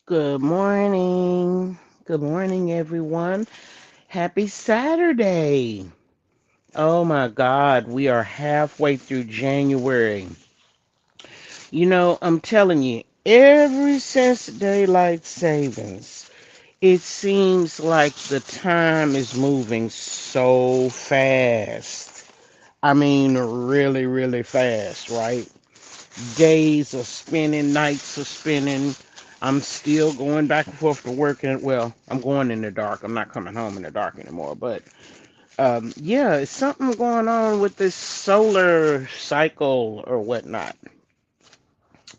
Good morning. Good morning, everyone. Happy Saturday. Oh my God, we are halfway through January. I'm telling you, ever since daylight savings, it seems like the time is moving so fast. I mean, really, really fast, right? Days are spinning, nights are spinning. I'm still going back and forth to work, and well, I'm going in the dark. I'm not coming home in the dark anymore. But yeah, it's something going on with this solar cycle or whatnot.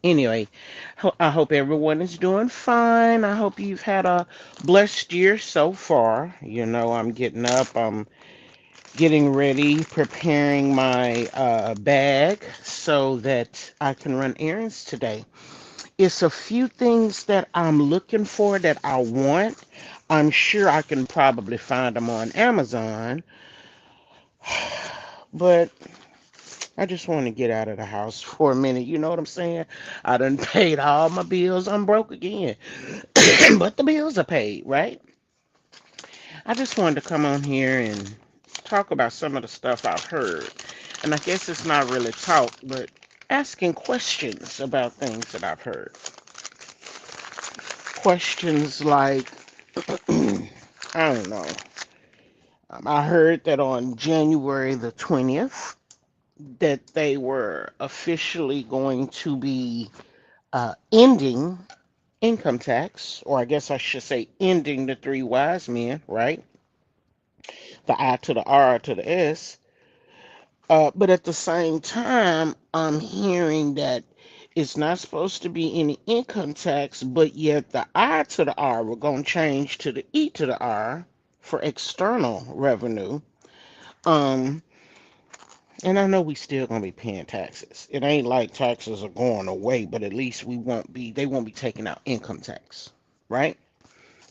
Anyway, I hope everyone is doing fine. I hope you've had a blessed year so far. I'm getting up. I'm getting ready, preparing my bag so that I can run errands today. It's a few things that I'm looking for that I want. I'm sure I can probably find them on Amazon, but I just want to get out of the house for a minute. You know what I'm saying? I done paid all my bills. I'm broke again, but the bills are paid, right? I just wanted to come on here and talk about some of the stuff I've heard. And I guess it's not really talk, but asking questions about things that I've heard. Questions like, I don't know. I heard that on January the 20th that they were officially going to be ending income tax, or I guess I should say ending the three wise men, right? The I to the R to the S. But at the same time, I'm hearing that it's not supposed to be any income tax, but yet the I to the R we're going to change to the E to the R for external revenue. Um, and I know we still gonna be paying taxes. It ain't like taxes are going away, but at least they won't be taking out income tax, right?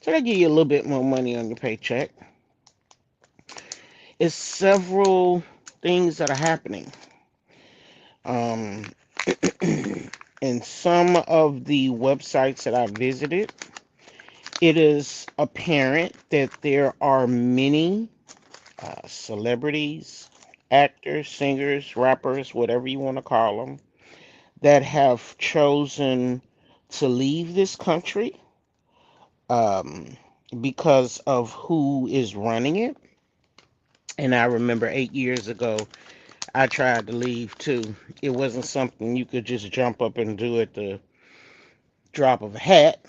So they give you a little bit more money on your paycheck. It's several things that are happening. Um, in some of the websites that I visited, it is apparent that there are many celebrities, actors, singers, rappers, whatever you want to call them, that have chosen to leave this country um, because of who is running it. And I remember 8 years ago, I tried to leave too. It wasn't something you could just jump up and do at the drop of a hat.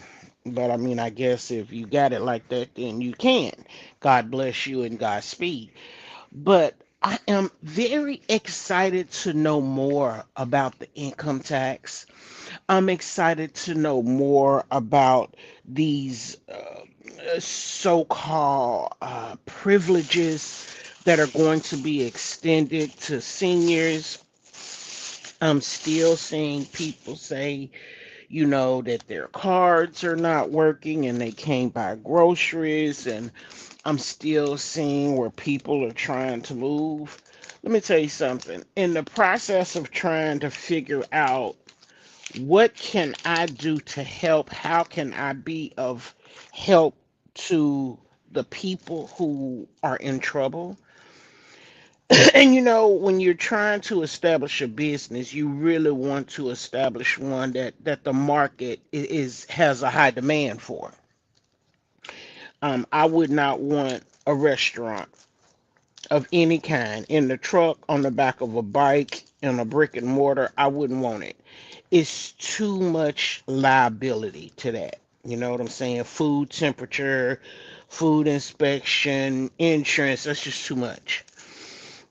But I mean, I guess if you got it like that, then you can. God bless you and Godspeed. But I am very excited to know more about the income tax. I'm excited to know more about these so called privileges that are going to be extended to seniors. I'm still seeing people say, that their cards are not working and they can't buy groceries. And I'm still seeing where people are trying to move. Let me tell you something. In the process of trying to figure out what can I do to help, how can I be of help to the people who are in trouble? And when you're trying to establish a business, you really want to establish one that the market has a high demand for. I would not want a restaurant of any kind in the truck, on the back of a bike, in a brick and mortar. I wouldn't want it. It's too much liability to that. You know what I'm saying? Food temperature, food inspection, insurance, that's just too much.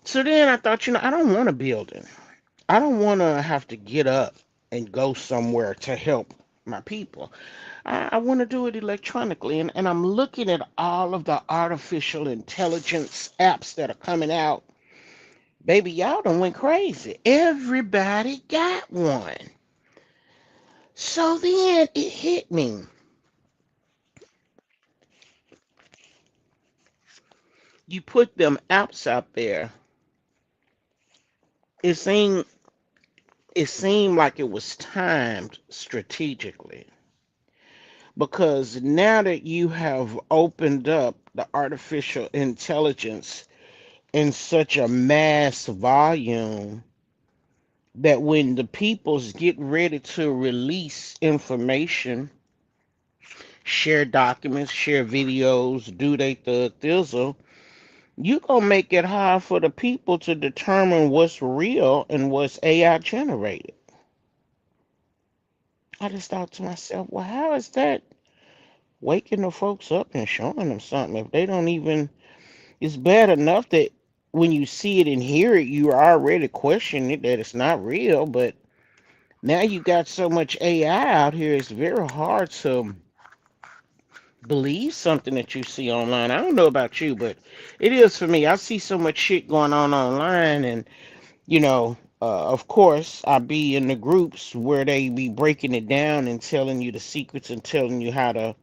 So then I thought, I don't want a building. I don't want to have to get up and go somewhere to help my people. I want to do it electronically. And I'm looking at all of the artificial intelligence apps that are coming out. Baby, y'all done went crazy. Everybody got one. So then it hit me. You put them apps out there. It seemed it seemed like it was timed strategically. because now that you have opened up the artificial intelligence in such a mass volume, that when the peoples get ready to release information, share documents, share videos, do they the thizzle, you gonna make it hard for the people to determine what's real and what's AI generated. I just thought to myself, well, how is that waking the folks up and showing them something if they don't even? It's bad enough that when you see it and hear it, you are already questioning it that it's not real. But now you got so much AI out here, it's very hard to believe something that you see online. I don't know about you, but it is for me. I see so much shit going on online, and of course, I be in the groups where they be breaking it down and telling you the secrets and telling you how to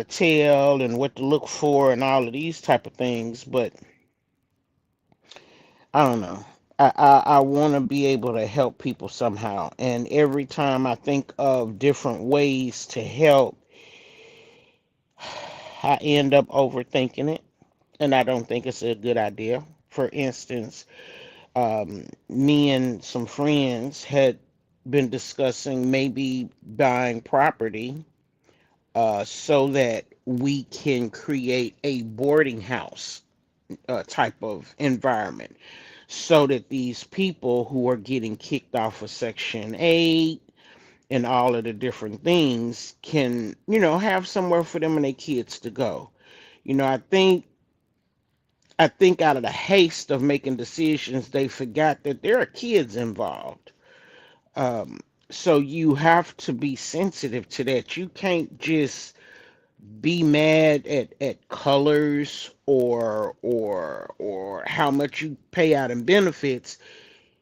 tell and what to look for and all of these type of things. But I don't know. I want to be able to help people somehow. And every time I think of different ways to help, I end up overthinking it. And I don't think it's a good idea. For instance, me and some friends had been discussing maybe buying property so that we can create a boarding house type of environment so that these people who are getting kicked off of Section 8 and all of the different things can, have somewhere for them and their kids to go. I think out of the haste of making decisions, they forgot that there are kids involved. Um, so you have to be sensitive to that. You can't just be mad at colors or how much you pay out in benefits.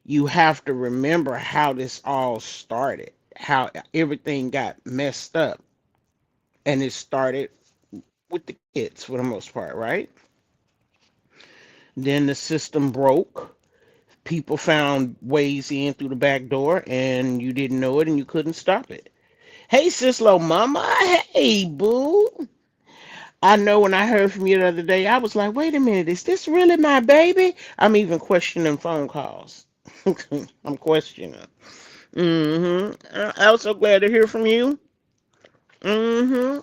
You have to remember how this all started, how everything got messed up, and it started with the kids for the most part, right? Then the system broke. People found ways in through the back door, and you didn't know it, and you couldn't stop it. Hey, Sislo Mama. Hey, boo. I know when I heard from you the other day, I was like, wait a minute, is this really my baby? I'm even questioning phone calls. I'm questioning. I was so glad to hear from you. hmm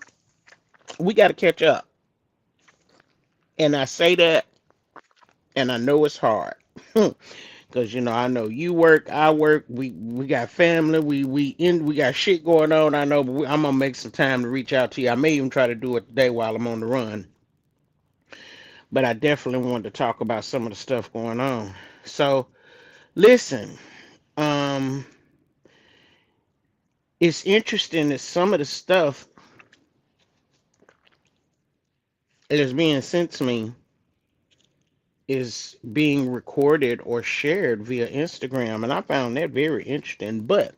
We got to catch up. And I say that, and I know it's hard. Because I know you work, I work, we got family, we got shit going on. I know, but I'm gonna make some time to reach out to you. I may even try to do it today while I'm on the run. But I definitely wanted to talk about some of the stuff going on. So listen, um, it's interesting that some of the stuff that is being sent to me is being recorded or shared via Instagram, and I found that very interesting. But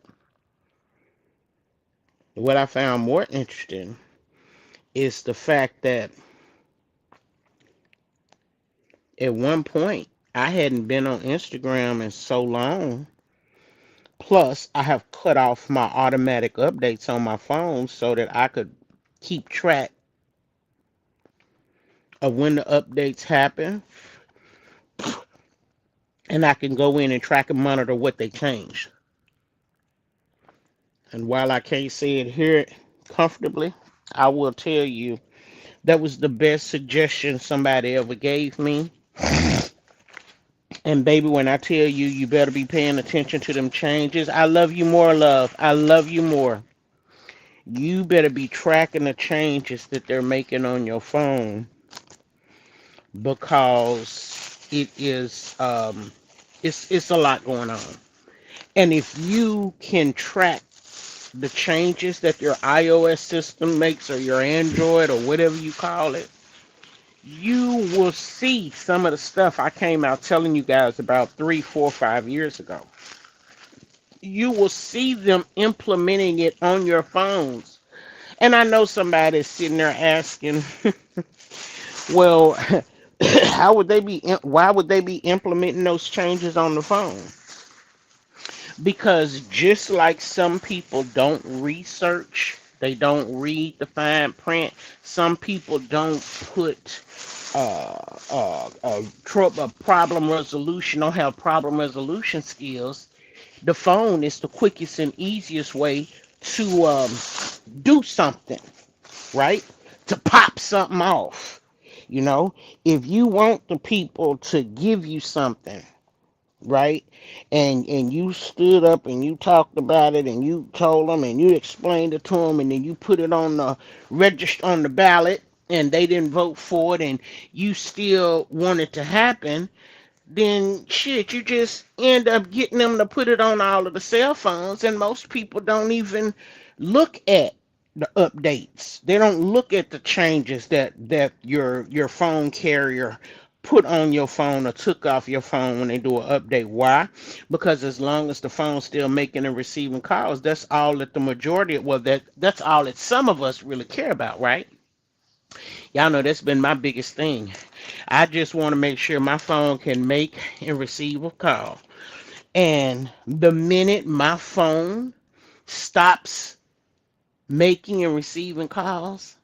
what I found more interesting is the fact that at one point I hadn't been on Instagram in so long. Plus, I have cut off my automatic updates on my phone so that I could keep track of when the updates happen, and I can go in and track and monitor what they changed. And while I can't say it here comfortably, I will tell you that was the best suggestion somebody ever gave me. And baby, when I tell you, you better be paying attention to them changes. I love you more, love. I love you more. You better be tracking the changes that they're making on your phone because it's a lot going on. And if you can track the changes that your iOS system makes or your Android or whatever you call it, you will see some of the stuff I came out telling you guys about 3, 4, 5 years ago. You will see them implementing it on your phones. And I know somebody is sitting there asking, well, why would they be implementing those changes on the phone? Because just like some people don't research They don't read the fine print. Some people don't put a problem resolution, don't have problem resolution skills. The phone is the quickest and easiest way to do something, right? To pop something off. You know, if you want the people to give you something, right? And you stood up and you talked about it and you told them and you explained it to them and then you put it on the register on the ballot and they didn't vote for it and you still want it to happen, then shit, you just end up getting them to put it on all of the cell phones, and most people don't even look at the updates. They don't look at the changes that your phone carrier put on your phone or took off your phone when they do an update. Why? Because as long as the phone's still making and receiving calls, that's all that the majority, well, that's all that some of us really care about, right? Y'all know that's been my biggest thing. I just want to make sure my phone can make and receive a call. And the minute my phone stops making and receiving calls,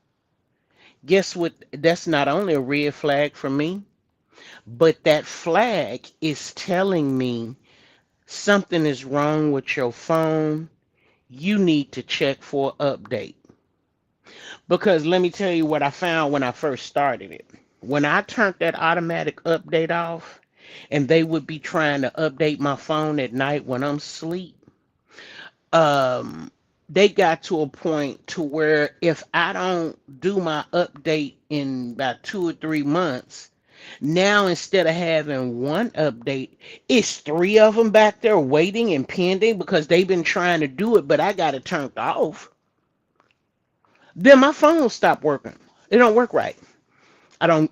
guess what? That's not only a red flag for me, but that flag is telling me something is wrong with your phone. You need to check for an update. Because let me tell you what I found when I first started it. When I turned that automatic update off, and they would be trying to update my phone at night when I'm asleep, um, they got to a point to where if I don't do my update in about 2 or 3 months, now instead of having one update, it's three of them back there waiting and pending because they've been trying to do it, but I got it turned off. Then my phone stopped working. It don't work right. I don't.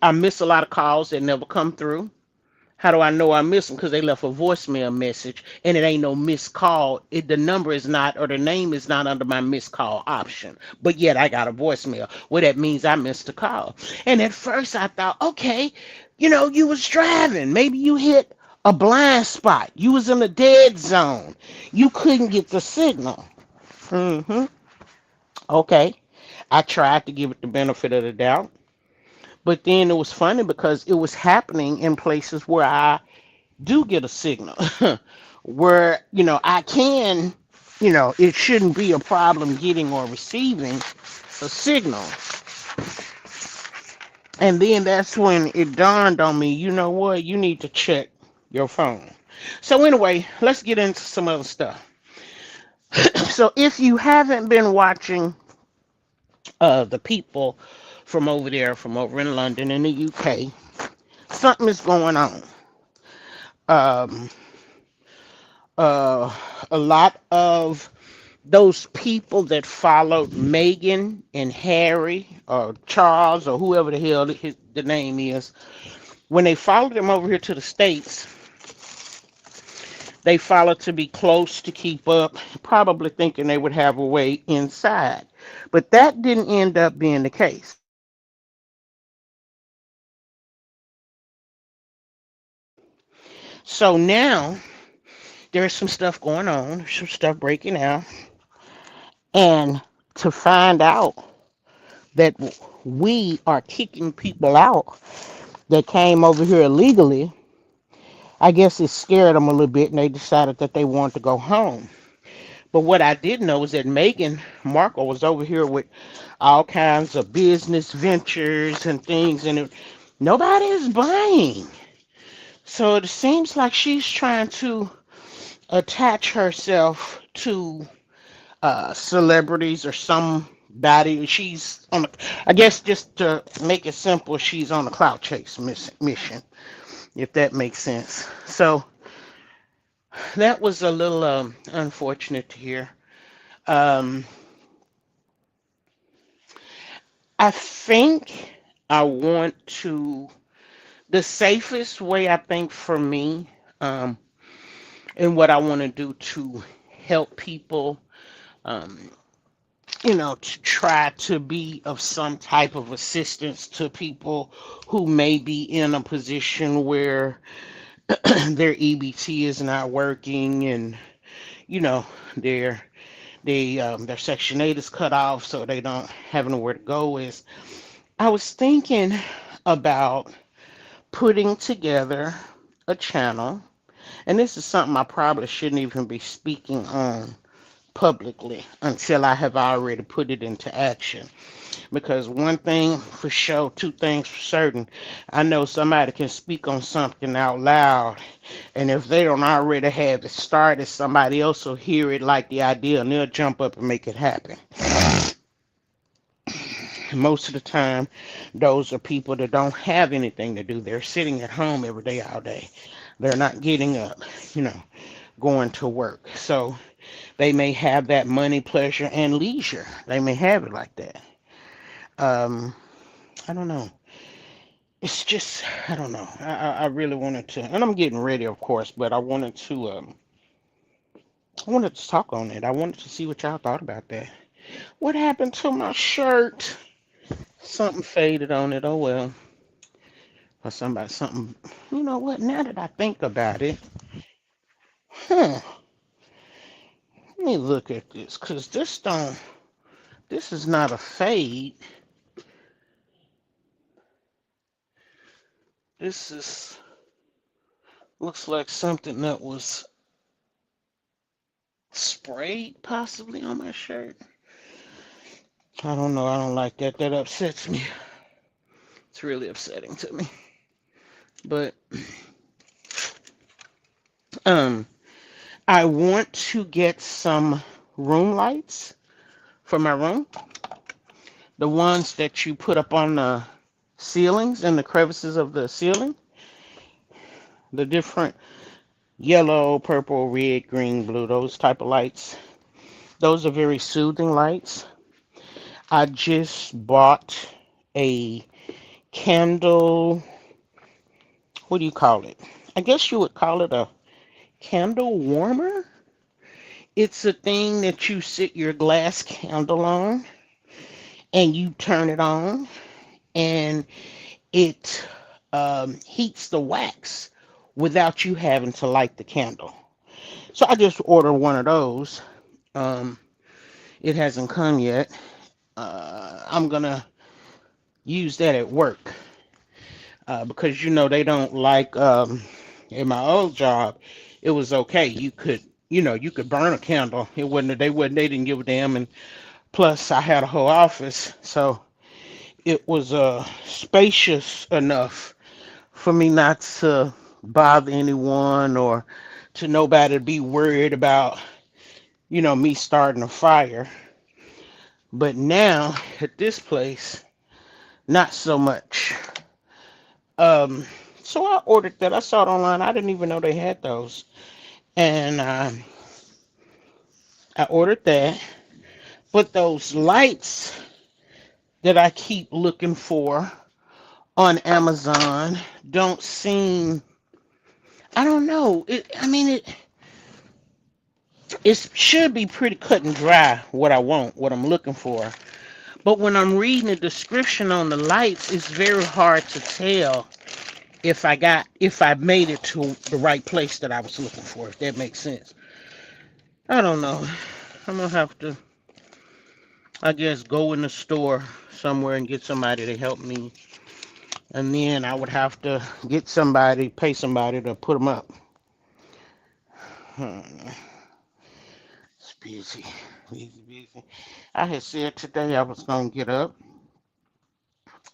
I miss a lot of calls that never come through. How do I know I miss them? Because they left a voicemail message and it ain't no missed call. The number is not, or the name is not under my missed call option. But yet I got a voicemail. Well, that means I missed a call. And at first I thought, okay, you was driving. Maybe you hit a blind spot. You was in a dead zone. You couldn't get the signal. hmm Okay. I tried to give it the benefit of the doubt. But then it was funny because it was happening in places where I do get a signal, where, I can, it shouldn't be a problem getting or receiving a signal. And then that's when it dawned on me, you know what? You need to check your phone. So, anyway, let's get into some other stuff. So, if you haven't been watching the people from over there, from over in London in the UK, something is going on. Um, a lot of those people that followed Meghan and Harry or Charles or whoever the hell the name is, when they followed them over here to the States, they followed to be close to keep up, probably thinking they would have a way inside. But that didn't end up being the case. So now there's some stuff going on, some stuff breaking out, and to find out that we are kicking people out that came over here illegally, I guess it scared them a little bit and they decided that they wanted to go home. But what I didn't know is that Meghan Markle was over here with all kinds of business ventures and things, and nobody is buying. So it seems like she's trying to attach herself to celebrities or somebody. She's on, I guess, just to make it simple, she's on a clout chase mission, if that makes sense. So that was a little unfortunate to hear. Um, I think I want to, the safest way I think for me, and what I want to do to help people, um, to try to be of some type of assistance to people who may be in a position where their EBT is not working and, you know, they're Their Section 8 is cut off, so they don't have nowhere to go. Is I was thinking about putting together a channel, and this is something I probably shouldn't even be speaking on publicly until I have already put it into action. Because one thing for sure, two things for certain, I know somebody can speak on something out loud, and if they don't already have it started, somebody else will hear it like the idea, and they'll jump up and make it happen. Most of the time, those are people that don't have anything to do. They're sitting at home every day, all day. They're not getting up, you know, going to work. So they may have that money, pleasure, and leisure. They may have it like that. Um, I don't know. It's just, I don't know. I really wanted to, and I'm getting ready, of course, but I wanted to talk on it. I wanted to see what y'all thought about that. What happened to my shirt? Something faded on it. Oh well. Or something. You know what? Now that I think about it, huh? Let me look at this, cause this don't. This is not a fade. This is looks like something that was sprayed possibly on my shirt. I don't know. I don't like that. That upsets me. It's really upsetting to me. But um, I want to get some room lights for my room. The ones that you put up on the ceilings and the crevices of the ceiling. The different yellow, purple, red, green, blue, those type of lights. Those are very soothing lights. I just bought a candle. What do you call it? I guess you would call it a candle warmer. It's a thing that you sit your glass candle on and you turn it on, and it heats the wax without you having to light the candle. So I just ordered one of those. Um, it hasn't come yet. I'm gonna use that at work because they don't like. In my old job, it was okay. You could burn a candle. It wasn't. They didn't give a damn. And plus, I had a whole office, so it was spacious enough for me not to bother anyone or to nobody to be worried about me starting a fire. But now at this place, not so much. Um, so I ordered that. I saw it online. I didn't even know they had those, and I ordered that. But those lights that I keep looking for on Amazon don't seem. I don't know. It should be pretty cut and dry what I want, what I'm looking for. But when I'm reading the description on the lights, it's very hard to tell if I made it to the right place that I was looking for, if that makes sense. I don't know. I'm gonna have to, I guess, go in the store somewhere and get somebody to help me, and then I would have to pay somebody to put them up. Hmm. It's busy, busy, busy. I had said today I was gonna get up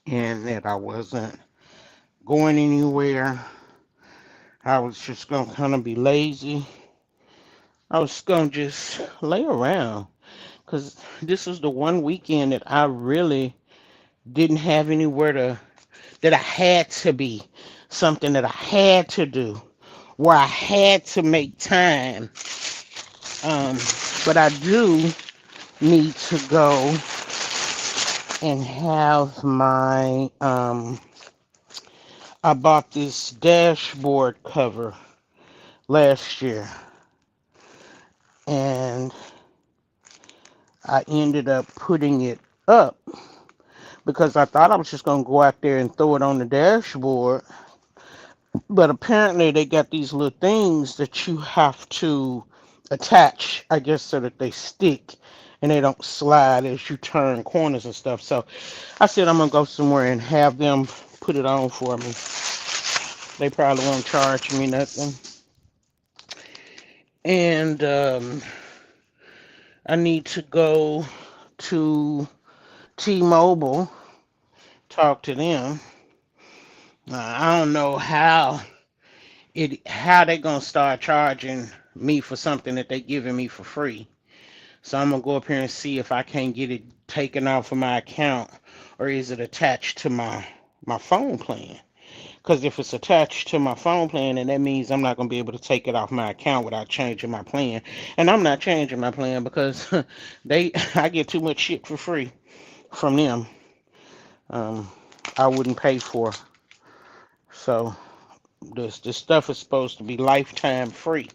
and that I wasn't going anywhere. I was just gonna kind of be lazy. I was gonna just lay around because this was the one weekend that I really didn't have anywhere that I had to be, something that I had to do, where I had to make time. Um, but I do need to go and have I bought this dashboard cover last year, and I ended up putting it up because I thought I was just gonna go out there and throw it on the dashboard. But apparently they got these little things that you have to attach, I guess, so that they stick and they don't slide as you turn corners and stuff. So I said I'm gonna go somewhere and have them put it on for me. They probably won't charge me nothing. And I need to go to T-Mobile, talk to them. I don't know how they gonna start charging me for something that they giving me for free. So I'm gonna go up here and see if I can't get it taken off of my account, or is it attached to my phone plan? Because if it's attached to my phone plan, then that means I'm not gonna be able to take it off my account without changing my plan. And I'm not changing my plan because they I get too much shit for free from them. Um, I wouldn't pay for. So this stuff is supposed to be lifetime free.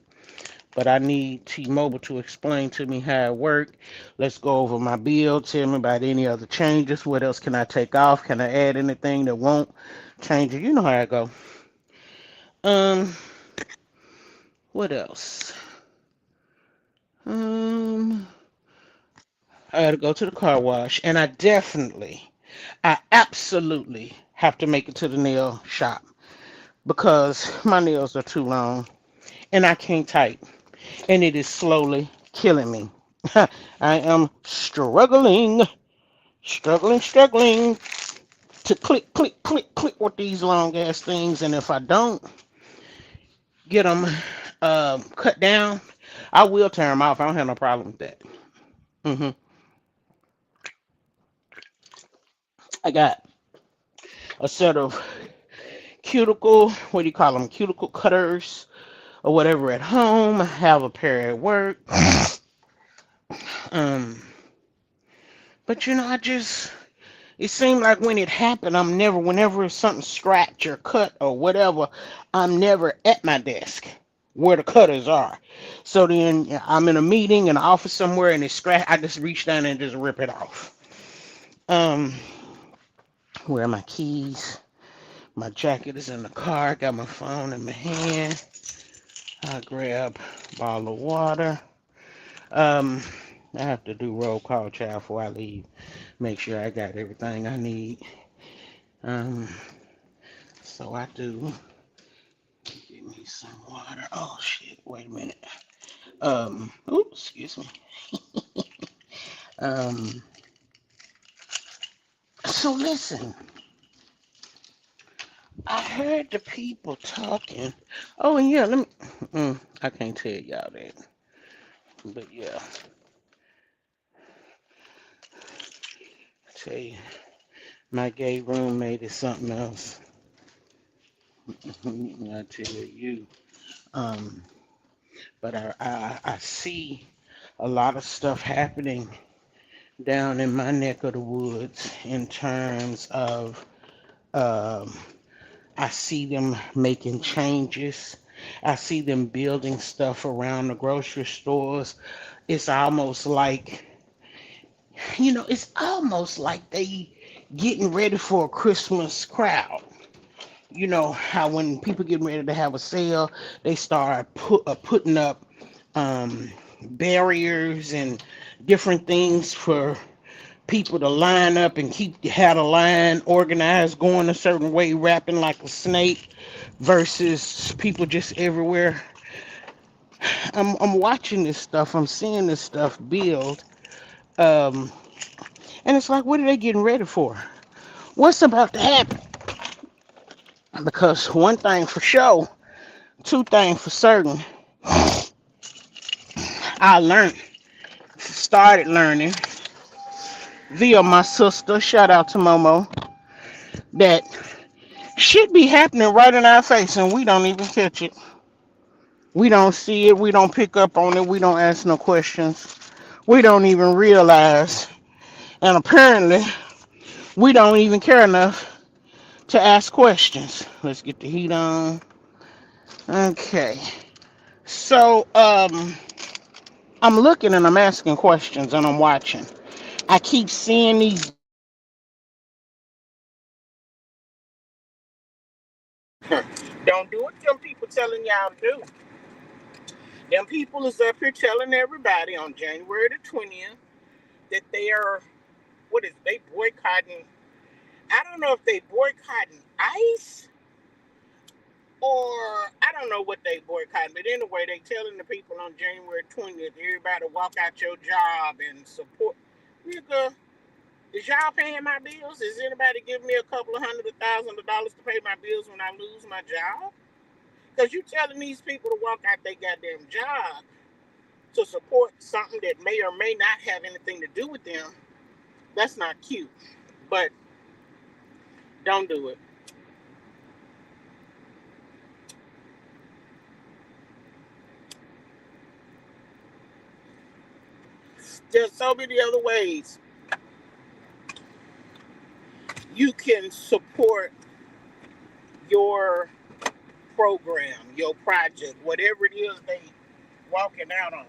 But I need T-Mobile to explain to me how it works. Let's go over my bill. Tell me about any other changes. What else can I take off? Can I add anything that won't change it? You know how I go. Um, what else? Um, I gotta go to the car wash, and I absolutely have to make it to the nail shop because my nails are too long and I can't type, and it is slowly killing me. I am struggling to click with these long ass things, and if I don't get them cut down, I will tear them off. I don't have no problem with that. hmm I got a set of what do you call them, cuticle cutters or whatever at home. I have a pair at work. Um, but I just it seemed like when it happened, whenever something scratch or cut or whatever, I'm never at my desk where the cutters are. So then I'm in a meeting in the office somewhere and it scratch. I just reach down and just rip it off. Um, where are my keys? My jacket is in the car. I got my phone in my hand. I grab a bottle of water. Um, I have to do roll call, child, before I leave. Make sure I got everything I need. Um, so I do. Give me some water. Oh shit! Wait a minute. Oops, excuse me. Um. So listen, I heard the people talking. Oh, and yeah, let me. I can't tell y'all that, but yeah, I tell you, my gay roommate is something else. I tell you. Um, but I see a lot of stuff happening down in my neck of the woods in terms of um, I see them making changes. I see them building stuff around the grocery stores. It's almost like, it's almost like they getting ready for a Christmas crowd. You know how when people get ready to have a sale, they start putting up barriers and different things for people to line up and had a line organized going a certain way, wrapping like a snake, versus people just everywhere. I'm watching this stuff. I'm seeing this stuff build, um, and it's like, what are they getting ready for? What's about to happen? Because one thing for sure, two things for certain, I started learning via my sister. Shout out to Momo, that shit be happening right in our face and we don't even catch it. We don't see it. We don't pick up on it. We don't ask no questions. We don't even realize. And apparently, we don't even care enough to ask questions. Let's get the heat on. Okay. So, I'm looking and I'm asking questions and I'm watching. I keep seeing these don't do what them people telling y'all to do. Them people is up here telling everybody on January the 20th that they are, what is it, they boycotting. I don't know if they boycotting ICE or I don't know what they boycotting, but anyway, they telling the people on January 20th, everybody walk out your job and support. Nigga, is y'all paying my bills? Is anybody giving me a couple of $100,000 to pay my bills when I lose my job? Because you telling these people to walk out their goddamn job to support something that may or may not have anything to do with them. That's not cute. But don't do it. There's so many other ways you can support your program, your project, whatever it is they walking out on.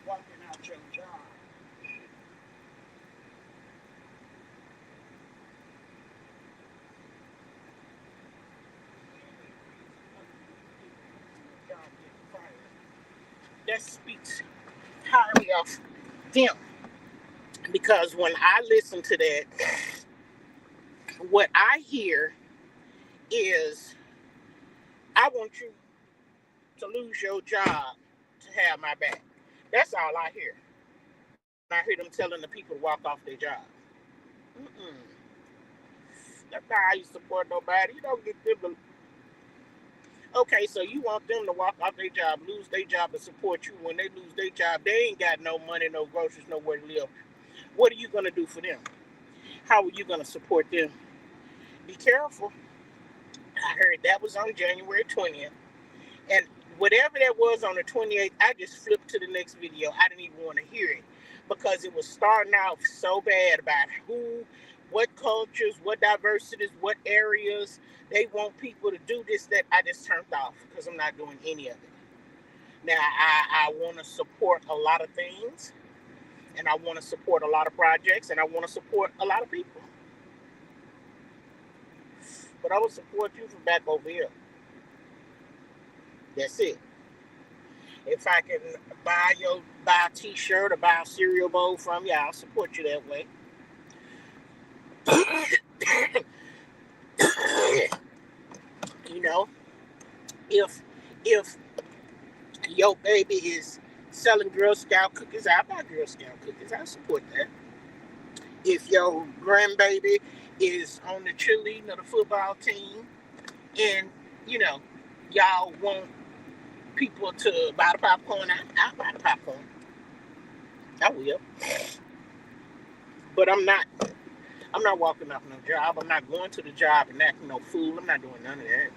Walking out your job. That speaks highly of them. Because when I listen to that, what I hear is, I want you to lose your job to have my back. That's all I hear. I hear them telling the people to walk off their job. Mm-mm. That's not how you support nobody. You don't get them to. Okay, so you want them to walk off their job, lose their job, and support you. When they lose their job, they ain't got no money, no groceries, nowhere to live. What are you going to do for them? How are you going to support them? Be careful. I heard that was on January 20th. And whatever that was on the 28th, I just flipped to the next video. I didn't even want to hear it because it was starting out so bad about who, what cultures, what diversities, what areas they want people to do this, that. I just turned off because I'm not doing any of it. Now, I want to support a lot of things, and I want to support a lot of projects, and I want to support a lot of people. But I will support you from back over here. That's it. If I can buy a T-shirt or buy a cereal bowl from you, I'll support you that way. You know, if if your baby is selling Girl Scout cookies, I buy Girl Scout cookies. I support that. If your grandbaby is on the cheerleading or the football team, and you know, y'all want people to buy the popcorn, I'll buy the popcorn. I will. But I'm not walking off no job. I'm not going to the job and acting no fool. I'm not doing none of that.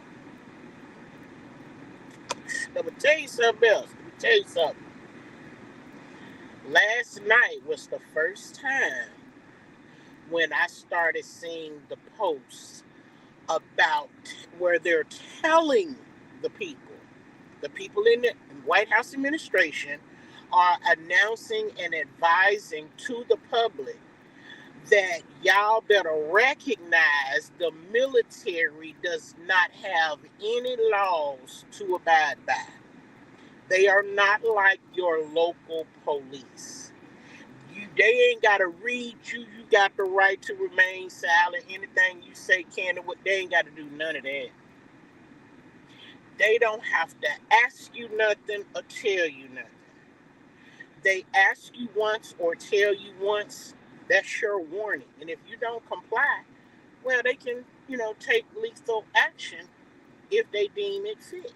Let me tell you something else. Let me tell you something. Last night was the first time when I started seeing the posts about where they're telling the people in the White House administration are announcing and advising to the public that y'all better recognize the military does not have any laws to abide by. They are not like your local police. They ain't got to read you. You got the right to remain silent. Anything you say can, they ain't got to do none of that. They don't have to ask you nothing or tell you nothing. They ask you once or tell you once, that's your warning. And if you don't comply, well, they can, take lethal action if they deem it fit.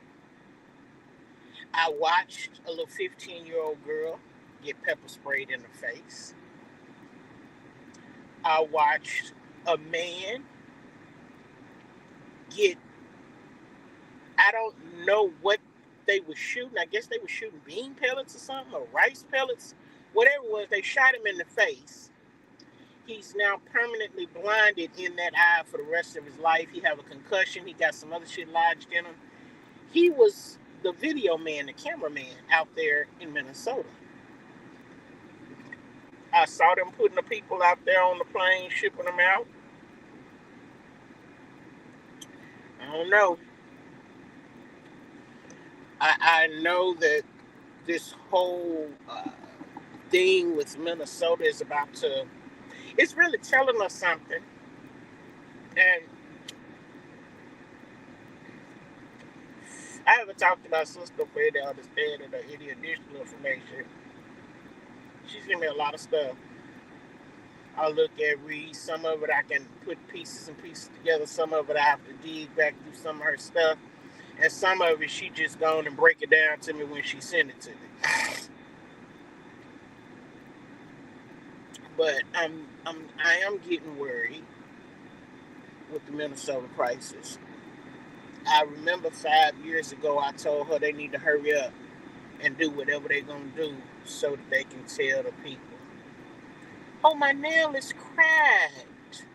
I watched a little 15-year-old girl get pepper sprayed in the face. I watched a man get, I don't know what they were shooting. I guess they were shooting bean pellets or something, or rice pellets. Whatever it was, they shot him in the face. He's now permanently blinded in that eye for the rest of his life. He have a concussion. He got some other shit lodged in him. He was the video man, the cameraman out there in Minnesota. I saw them putting the people out there on the plane, shipping them out. I don't know. I know that this whole thing with Minnesota is about to. It's really telling us something, and I haven't talked to my sister for any understanding or any additional information. She's given me a lot of stuff. I look at, read. Some of it I can put pieces and pieces together. Some of it I have to dig back through some of her stuff, and some of it she just gone and break it down to me when she sent it to me. But I am getting worried with the Minnesota crisis. I remember 5 years ago I told her they need to hurry up and do whatever they're gonna do so that they can tell the people. Oh, my nail is cracked.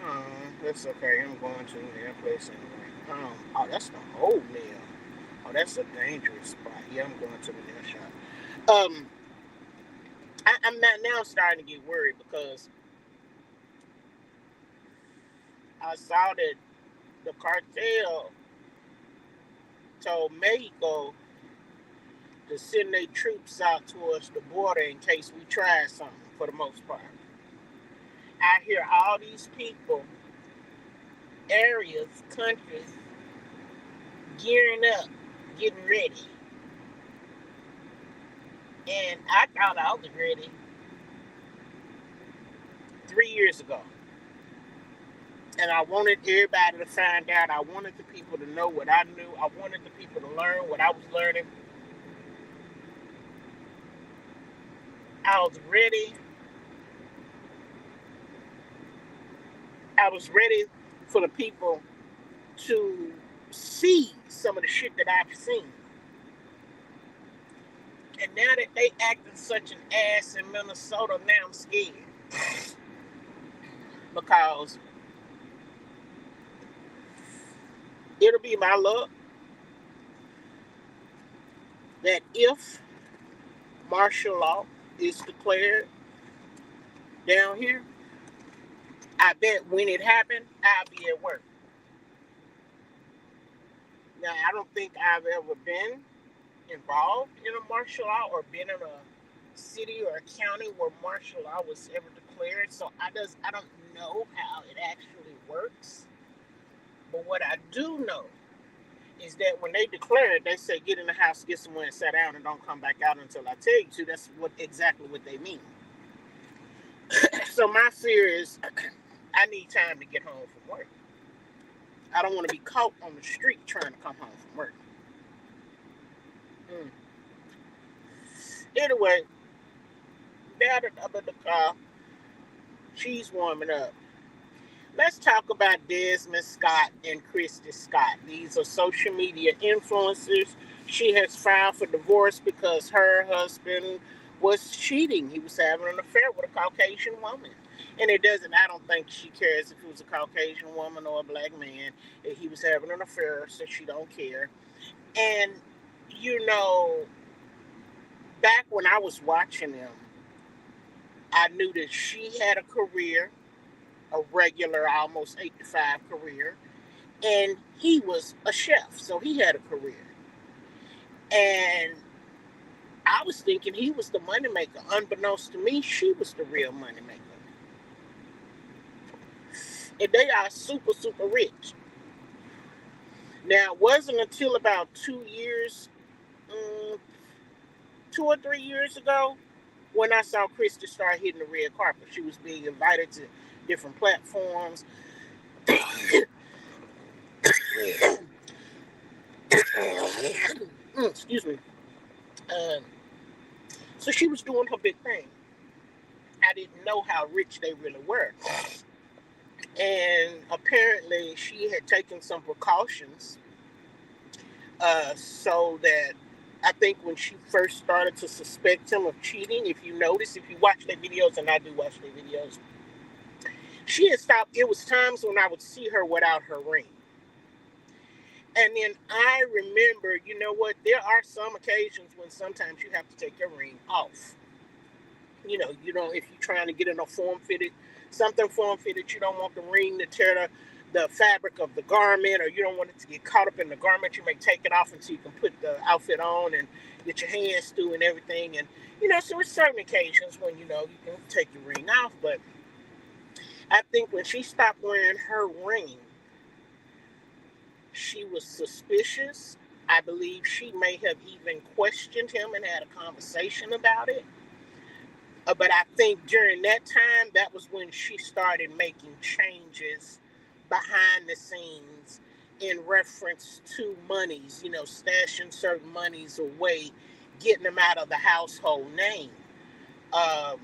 Oh, that's okay. I'm going to the nail place anyway. Oh, that's the whole nail. Oh, that's a dangerous spot. Yeah, I'm going to the nail shop. I'm not now starting to get worried because I saw that the cartel told Mexico to send their troops out towards the border in case we try something. For the most part, I hear all these people, areas, countries gearing up, getting ready, and I thought I was ready 3 years ago. And I wanted everybody to find out. I wanted the people to know what I knew. I wanted the people to learn what I was learning. I was ready. I was ready for the people to see some of the shit that I've seen. And now that they acting such an ass in Minnesota, now I'm scared. Because it'll be my luck that if martial law is declared down here, I bet when it happened, I'll be at work. Now, I don't think I've ever been involved in a martial law or been in a city or a county where martial law was ever declared, so I don't know how it actually works. But what I do know is that when they declare it, they say get in the house, get somewhere and sit down and don't come back out until I tell you to. That's exactly what they mean. So my fear is I need time to get home from work. I don't want to be caught on the street trying to come home from work. Mm. Anyway, now that I'm in the car, she's warming up. Let's talk about Desmond Scott and Christy Scott. These are social media influencers. She has filed for divorce because her husband was cheating. He was having an affair with a Caucasian woman. And I don't think she cares if it was a Caucasian woman or a black man. He was having an affair, so she don't care. And, you know, back when I was watching them, I knew that she had a career, a regular, almost 8 to 5 career, and he was a chef, so he had a career. And I was thinking he was the moneymaker. Unbeknownst to me, she was the real moneymaker. And they are super, super rich. Now, it wasn't until about 2 or 3 years ago, when I saw Christy start hitting the red carpet. She was being invited to different platforms. Excuse me. So she was doing her big thing. I didn't know how rich they really were. And apparently she had taken some precautions so that I think when she first started to suspect him of cheating, if you notice, if you watch their videos, and I do watch their videos, she had stopped. It was times when I would see her without her ring. And then I remember, you know what, there are some occasions when sometimes you have to take your ring off. If you're trying to get in a something form fitted, you don't want the ring to tear the fabric of the garment, or you don't want it to get caught up in the garment. You may take it off until you can put the outfit on and get your hands through and everything. And so it's certain occasions when you can take your ring off. But I think when she stopped wearing her ring, she was suspicious. I believe she may have even questioned him and had a conversation about it. But I think during that time, that was when she started making changes behind the scenes in reference to monies, stashing certain monies away, getting them out of the household name. Um,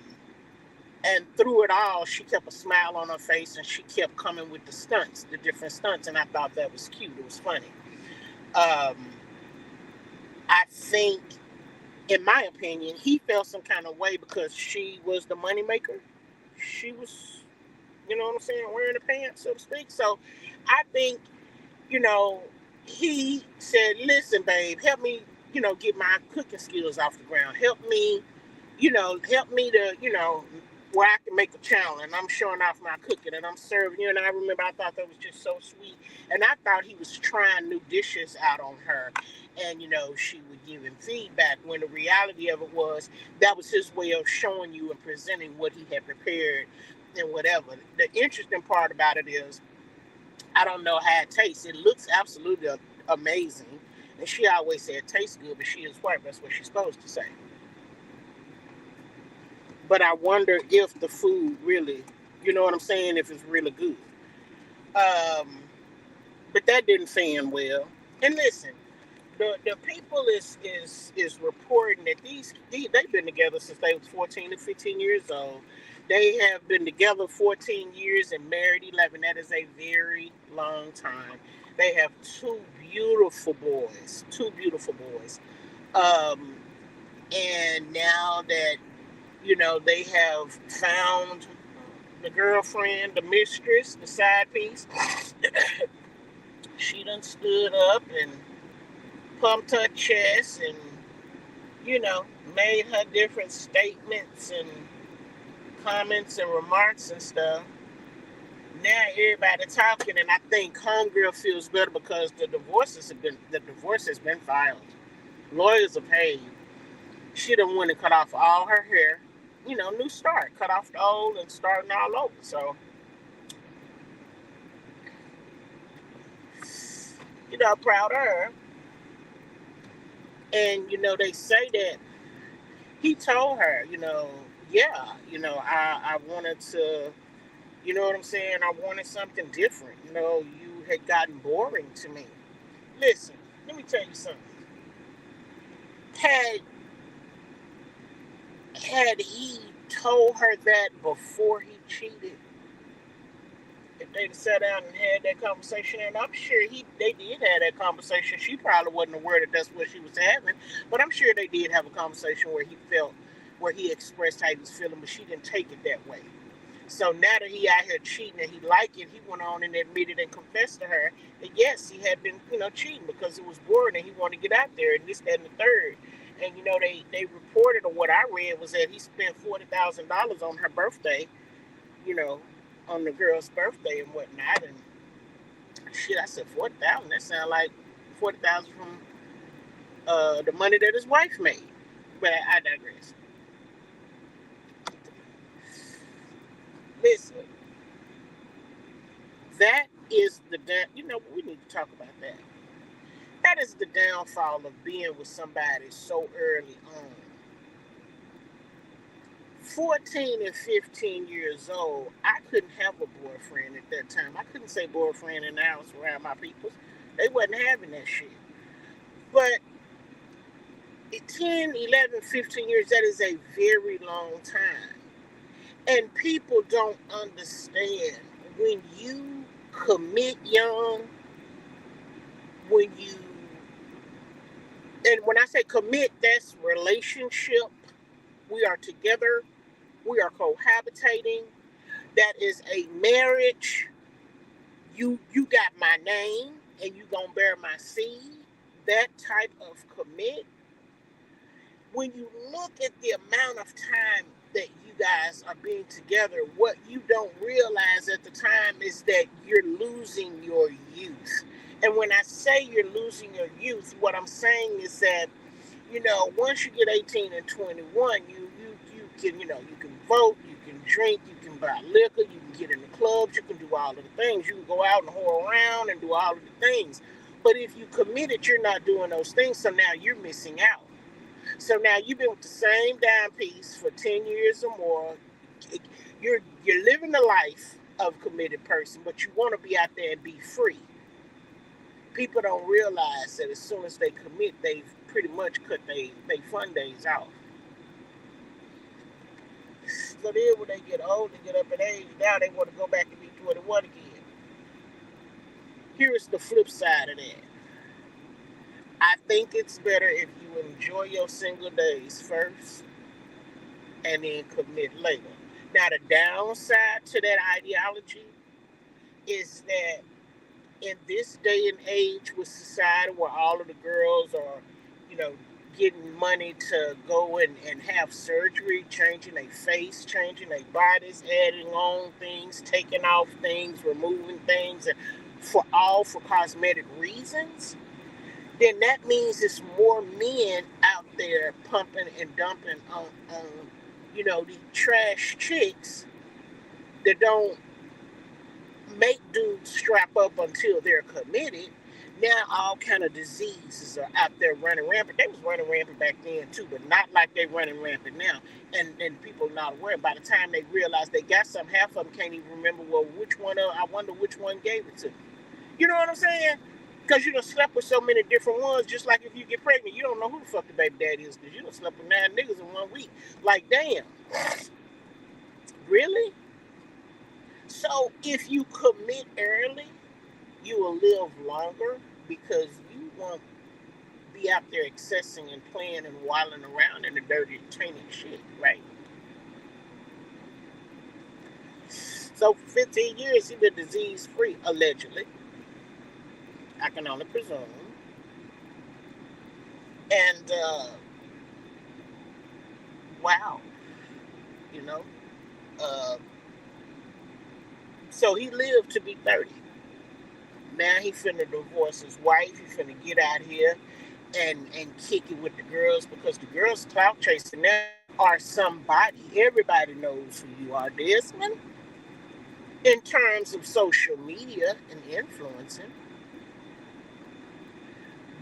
and through it all, she kept a smile on her face and she kept coming with the different stunts. And I thought that was cute. It was funny. Um, I think, in my opinion, he felt some kind of way because she was the moneymaker. She was, what I'm saying, wearing the pants, so to speak. So I think, you know, he said, listen, babe, help me, get my cooking skills off the ground. Help me to, where I can make a channel and I'm showing off my cooking and I'm serving you. And I remember I thought that was just so sweet. And I thought he was trying new dishes out on her. And, she would give him feedback when the reality of it was that was his way of showing you and presenting what he had prepared and whatever. The interesting part about it is, I don't know how it tastes. It looks absolutely amazing. And she always said it tastes good, but she is white. That's what she's supposed to say. But I wonder if the food really, you know what I'm saying, if it's really good. Um, but that didn't fan well. And listen, the people is reporting that they've been together since they was 14 to 15 years old. They have been together 14 years and married 11. That is a very long time. They have two beautiful boys. Two beautiful boys. Um, and now that they have found the girlfriend, the mistress, the side piece. She done stood up and pumped her chest and, made her different statements and comments and remarks and stuff. Now everybody talking, and I think homegirl feels better because the divorce has been filed. Lawyers are paid. She done went and cut off all her hair. New start. Cut off the old and starting all over. So, proud of her. And, they say that he told her, yeah, I wanted to, you know what I'm saying? I wanted something different. You had gotten boring to me. Listen, let me tell you something. Had had he told her that before he cheated, if they'd sat down and had that conversation, and I'm sure they did have that conversation. She probably wasn't aware that that's what she was having, but I'm sure they did have a conversation where he expressed how he was feeling, but she didn't take it that way. So now that he out here cheating and he liked it, he went on and admitted and confessed to her that yes, he had been, cheating because it was boring and he wanted to get out there and this, that, and the third. And they reported, or what I read was that he spent $40,000 on her birthday, you know, on the girl's birthday and whatnot. And shit, I said 40,000. That sounds like 40,000 from the money that his wife made. But I digress. Listen, that is we need to talk about that. That is the downfall of being with somebody so early on. 14 and 15 years old, I couldn't have a boyfriend at that time. I couldn't say boyfriend in the house around my peoples. They wasn't having that shit. But at 10, 11, 15 years, that is a very long time. And people don't understand when you commit young, when you, and when I say commit, that's relationship. We are together. We are cohabitating. That is a marriage. You got my name and you gonna bear my seed. That type of commit. When you look at the amount of time that you guys are being together, what you don't realize at the time is that you're losing your youth. And when I say you're losing your youth, what I'm saying is that, once you get 18 and 21, you can, you can vote, you can drink, you can buy liquor, you can get in the clubs, you can do all of the things, you can go out and whore around and do all of the things. But if you committed, you're not doing those things, so now you're missing out. So now you've been with the same damn piece for 10 years or more. You're living the life of a committed person, but you want to be out there and be free. People don't realize that as soon as they commit, they've pretty much cut they fun days off. So then when they get old and get up in age, now they want to go back and be 21 again. Here's the flip side of that. I think it's better if you enjoy your single days first and then commit later. Now, the downside to that ideology is that in this day and age with society where all of the girls are, you know, getting money to go and have surgery, changing their face, changing their bodies, adding on things, taking off things, removing things, and for cosmetic reasons, then that means it's more men out there pumping and dumping on these trash chicks that don't make dudes strap up until they're committed. Now all kind of diseases are out there running rampant. They was running rampant back then too, but not like they running rampant now. And people not aware. By the time they realize they got some, half of them can't even remember, well, which one. I wonder which one gave it to me. You know what I'm saying? Because you done slept with so many different ones. Just like if you get pregnant, you don't know who the fuck the baby daddy is because you done slept with 9 niggas in 1 week. Like, damn, really? So if you commit early, you will live longer because you won't be out there accessing and playing and wilding around in the dirty, tainted shit, right? So for 15 years, he's been disease free, allegedly. I can only presume. And wow, you know. Uh, so he lived to be 30. Now he finna divorce his wife. He finna get out here and kick it with the girls because the girls clout chasing now are somebody. Everybody knows who you are, Desmond. In terms of social media and influencing.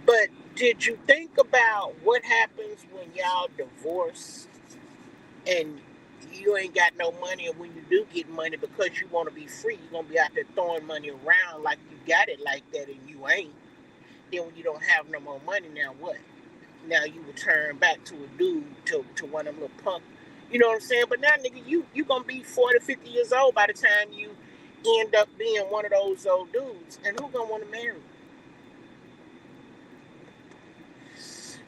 But did you think about what happens when y'all divorce and you ain't got no money, and when you do get money because you want to be free, you're gonna be out there throwing money around like you got it like that and you ain't. Then when you don't have no more money, now what? Now you return back to a dude, to one of them little punk. You know what I'm saying? But now, nigga, you gonna be 40, 50 years old by the time you end up being one of those old dudes. And who gonna want to marry you?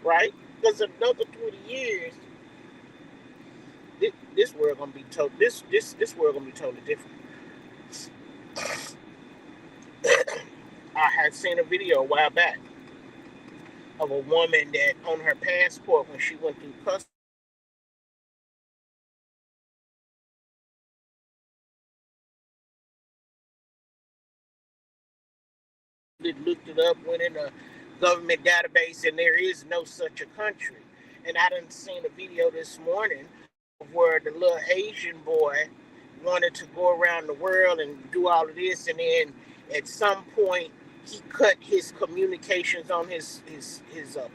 Right? Because another 20 years, this world gonna be this world gonna be totally different. I had seen a video a while back of a woman that on her passport when she went through customs looked it up, went in a government database, and there is no such a country. And I done seen a video this morning where the little Asian boy wanted to go around the world and do all of this, and then at some point he cut his communications on his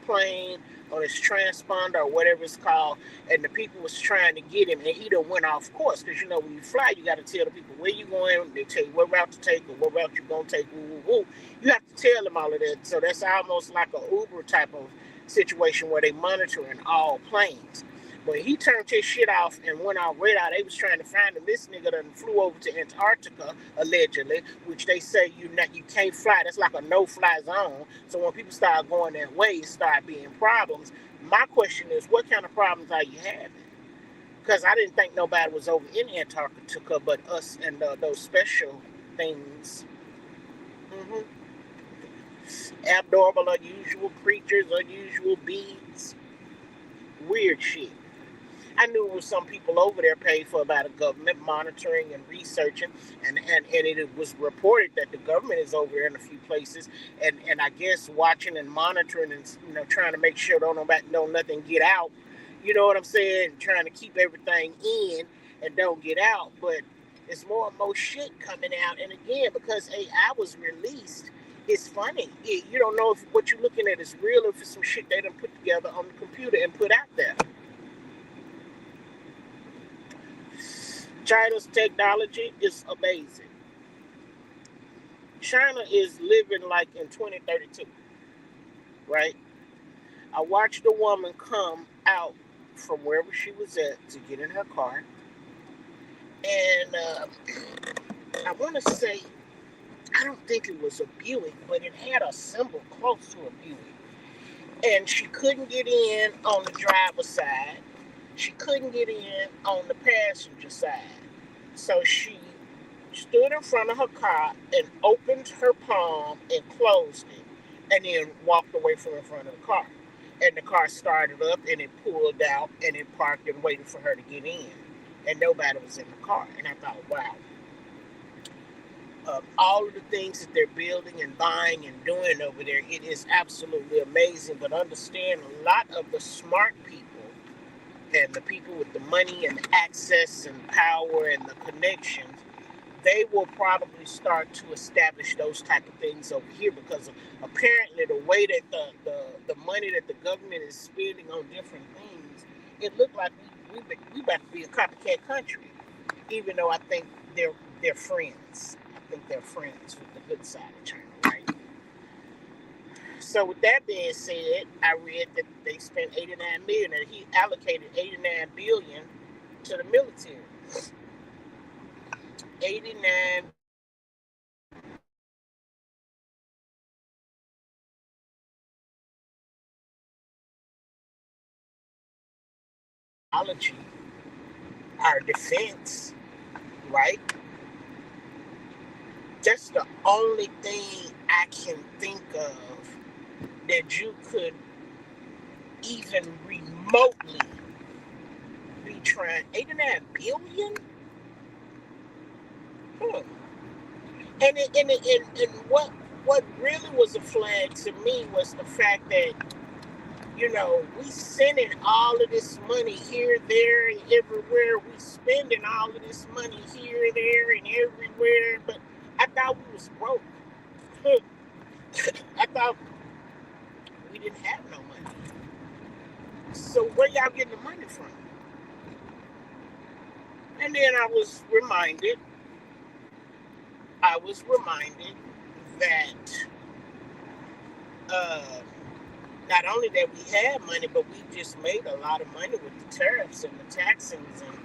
plane, on his transponder or whatever it's called, and the people was trying to get him, and he done went off course because when you fly, you got to tell the people where you going. They tell you what route to take or what route you gonna take. Woo, woo, woo. You have to tell them all of that. So that's almost like a Uber type of situation where they monitoring all planes. But he turned his shit off and went on radar. They was trying to find him. This nigga done flew over to Antarctica, allegedly, which they say you can't fly. That's like a no-fly zone. So when people start going that way, it start being problems. My question is, what kind of problems are you having? Because I didn't think nobody was over in Antarctica but us and those special things. Mm-hmm. Abnormal, unusual creatures, unusual beings, weird shit. I knew it was some people over there paid for by the government monitoring and researching, and it was reported that the government is over there in a few places, and I guess watching and monitoring and trying to make sure don't nothing get out. You know what I'm saying? Trying to keep everything in and don't get out, but it's more and more shit coming out. And again, because AI was released, it's funny. You don't know if what you're looking at is real or if it's some shit they done put together on the computer and put out there. China's technology is amazing. China is living like in 2032, right? I watched a woman come out from wherever she was at to get in her car, and I want to say, I don't think it was a Buick, but it had a symbol close to a Buick. And she couldn't get in on the driver's side. She couldn't get in on the passenger side. So she stood in front of her car and opened her palm and closed it, and then walked away from in front of the car. And the car started up and it pulled out and it parked and waited for her to get in. And nobody was in the car. And I thought, wow, all of the things that they're building and buying and doing over there, it is absolutely amazing. But understand, a lot of the smart people and the people with the money and the access and power and the connections, they will probably start to establish those type of things over here, because apparently the way that the money that the government is spending on different things, it looked like we about to be a copycat country. Even though I think they're friends. I think they're friends with the good side of China, right? So with that being said, I read that they spent 89 million, and he allocated 89 billion to the military. 89 technology, our defense, right? That's the only thing I can think of that you could even remotely be trying. 89 billion? Hmm. And what really was a flag to me was the fact that, we sending all of this money here, there, and everywhere. We spending all of this money here, there, and everywhere. But I thought we was broke. I thought we didn't have no money. So where y'all getting the money from? And then I was reminded that uh, not only that we had money, but we just made a lot of money with the tariffs and the taxings and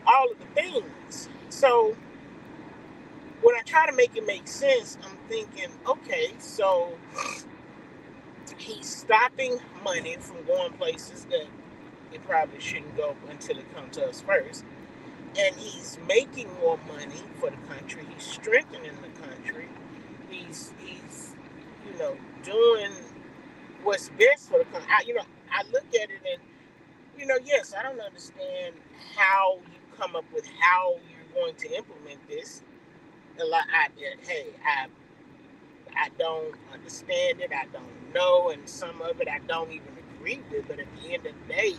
all of the things. So when I try to make it make sense, I'm thinking, okay, so he's stopping money from going places that it probably shouldn't go until it comes to us first. And he's making more money for the country. He's strengthening the country. He's doing what's best for the country. I look at it and yes, I don't understand how you come up with how you're going to implement this. A lot, hey, I don't understand it. I don't know, and some of it I don't even agree with. But at the end of the day,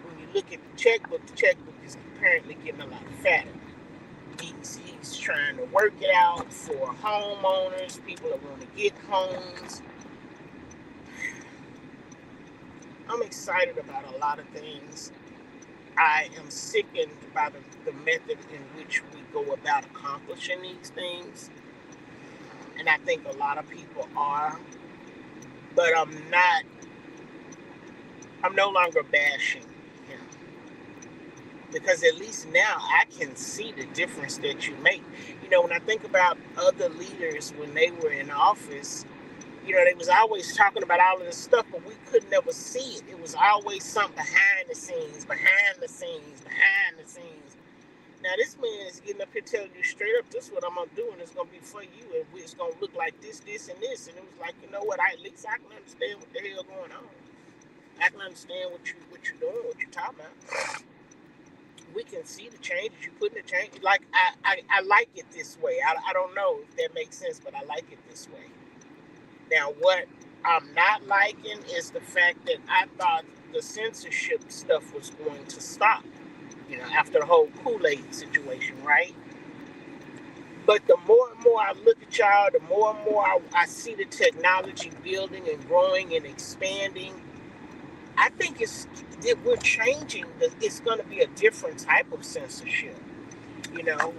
when you look at the checkbook is apparently getting a lot fatter. He's trying to work it out for homeowners, people that want to get homes. I'm excited about a lot of things. I am sickened by the method in which we go about accomplishing these things. And I think a lot of people are. But I'm no longer bashing him. Because at least now I can see the difference that you make. When I think about other leaders when they were in office, they was always talking about all of this stuff, but we could never see it. It was always something behind the scenes, behind the scenes, behind the scenes. Now this man is getting up here telling you straight up, this is what I'm gonna do, and it's gonna be for you, and it's gonna look like this, this, and this. And it was like, you know what? At least I can understand what the hell going on. I can understand what you're doing, what you're talking about. we can see the changes. You put in the change. Like I like it this way. I don't know if that makes sense, but I like it this way. Now, what I'm not liking is the fact that I thought the censorship stuff was going to stop. After the whole Kool-Aid situation, right? But the more and more I look at y'all, the more and more I see the technology building and growing and expanding. I think we're changing. It's going to be a different type of censorship.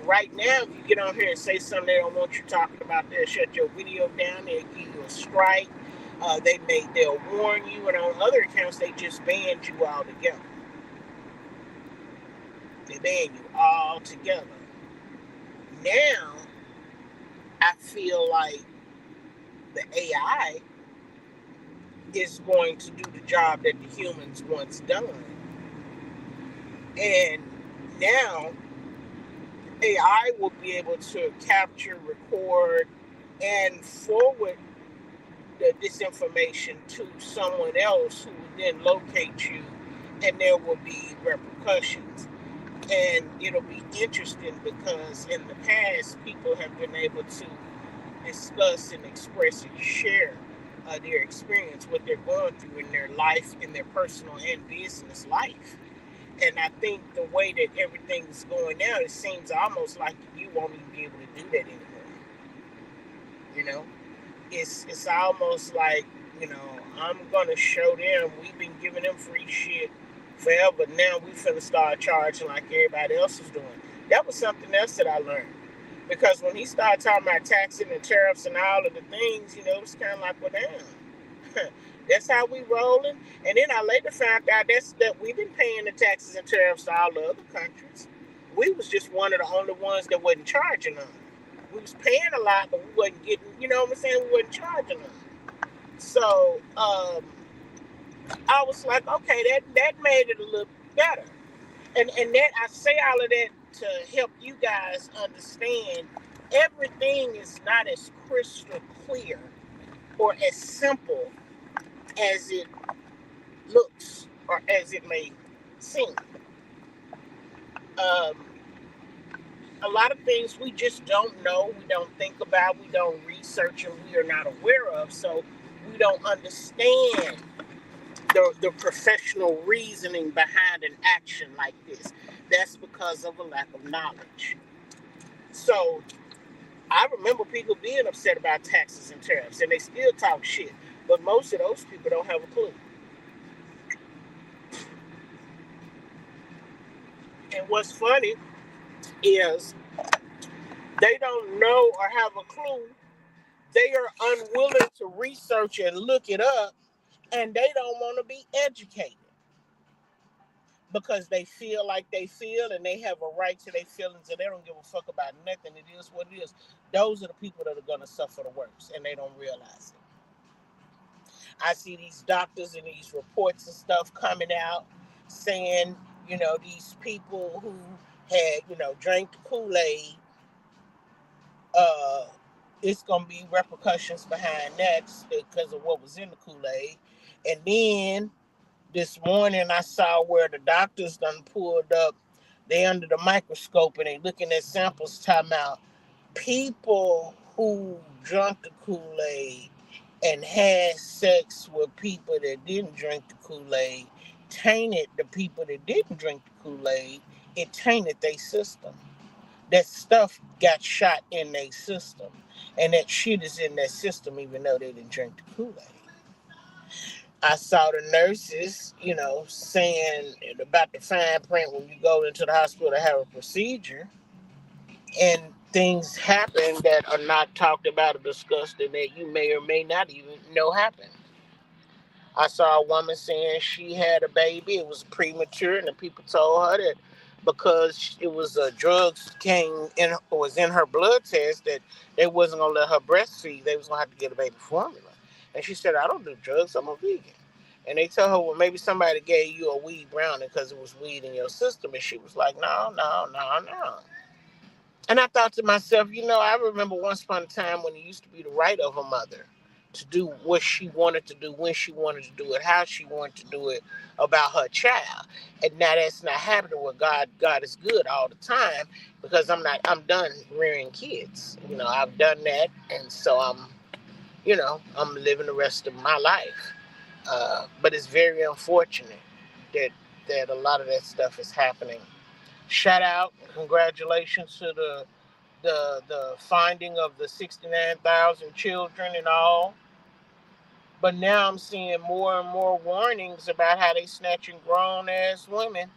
Right now, if you get on here and say something they don't want you talking about, they'll shut your video down. They'll give you a strike. They'll warn you, and on other accounts, they just banned you altogether. They ban you all together. Now, I feel like the AI is going to do the job that the humans once done. And now, AI will be able to capture, record, and forward this information to someone else who will then locate you, and there will be repercussions. And it'll be interesting because in the past, people have been able to discuss and express and share their experience, what they're going through in their life, in their personal and business life. And I think the way that everything's going now, it seems almost like you won't even be able to do that anymore. You know, it's almost like, I'm gonna show them. We've been giving them free shit forever. Now we finna start charging like everybody else is doing. That was something else that I learned. Because when he started talking about taxing and tariffs and all of the things, it was kind of like, well, damn, that's how we rolling. And then I later found out that we've been paying the taxes and tariffs to all the other countries. We was just one of the only ones that wasn't charging them. We was paying a lot, but we wasn't getting, what I'm saying? We wasn't charging them. So I was like, okay, that made it a little better. And that I say all of that to help you guys understand everything is not as crystal clear or as simple as it looks or as it may seem. Um, a lot of things we just don't know, we don't think about, we don't research, and we are not aware of. So we don't understand the professional reasoning behind an action like this. That's because of a lack of knowledge. So I remember people being upset about taxes and tariffs, and they still talk shit. But most of those people don't have a clue. And what's funny is they don't know or have a clue. They are unwilling to research and look it up, and they don't want to be educated because they feel like they feel and they have a right to their feelings and they don't give a fuck about nothing. It is what it is. Those are the people that are going to suffer the worst, and they don't realize it. I see these doctors and these reports and stuff coming out saying, these people who had, drank the Kool-Aid, uh, it's going to be repercussions behind that because of what was in the Kool-Aid. And then this morning I saw where the doctors done pulled up, they under the microscope and they looking at samples talking about people who drank the Kool-Aid and had sex with people that didn't drink the Kool-Aid tainted the people that didn't drink the Kool-Aid. It tainted their system. That stuff got shot in their system. And that shit is in their system even though they didn't drink the Kool-Aid. I saw the nurses, saying about the fine print when you go into the hospital to have a procedure, and things happen that are not talked about or discussed, and that you may or may not even know happened. I saw a woman saying she had a baby, it was premature, and the people told her that because it was drugs came in was in her blood test that they wasn't gonna let her breastfeed. They was gonna have to get a baby formula. And she said, "I don't do drugs. I'm a vegan." And they tell her, "Well, maybe somebody gave you a weed brownie because it was weed in your system." And she was like, "No, no, no, no." And I thought to myself, I remember once upon a time when it used to be the right of a mother to do what she wanted to do, when she wanted to do it, how she wanted to do it about her child. And now that's not happening with God. God is good all the time because I'm done rearing kids. I've done that, and so I'm living the rest of my life. But it's very unfortunate that a lot of that stuff is happening. Shout out, congratulations to the finding of the 69,000 children and all. But now I'm seeing more and more warnings about how they snatching grown ass women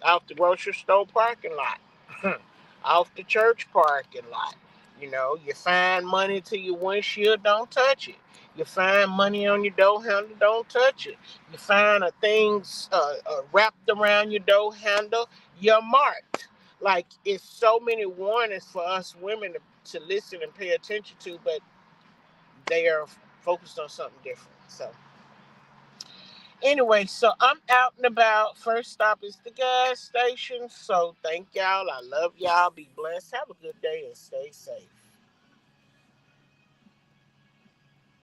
out the grocery store parking lot, off the church parking lot. You find money to your windshield, don't touch it. You find money on your door handle, don't touch it. You find things wrapped around your door handle, you're marked. Like, it's so many warnings for us women to listen and pay attention to, but they are focused on something different. So, anyway, so I'm out and about. First stop is the gas station. So thank y'all. I love y'all. Be blessed. Have a good day and stay safe.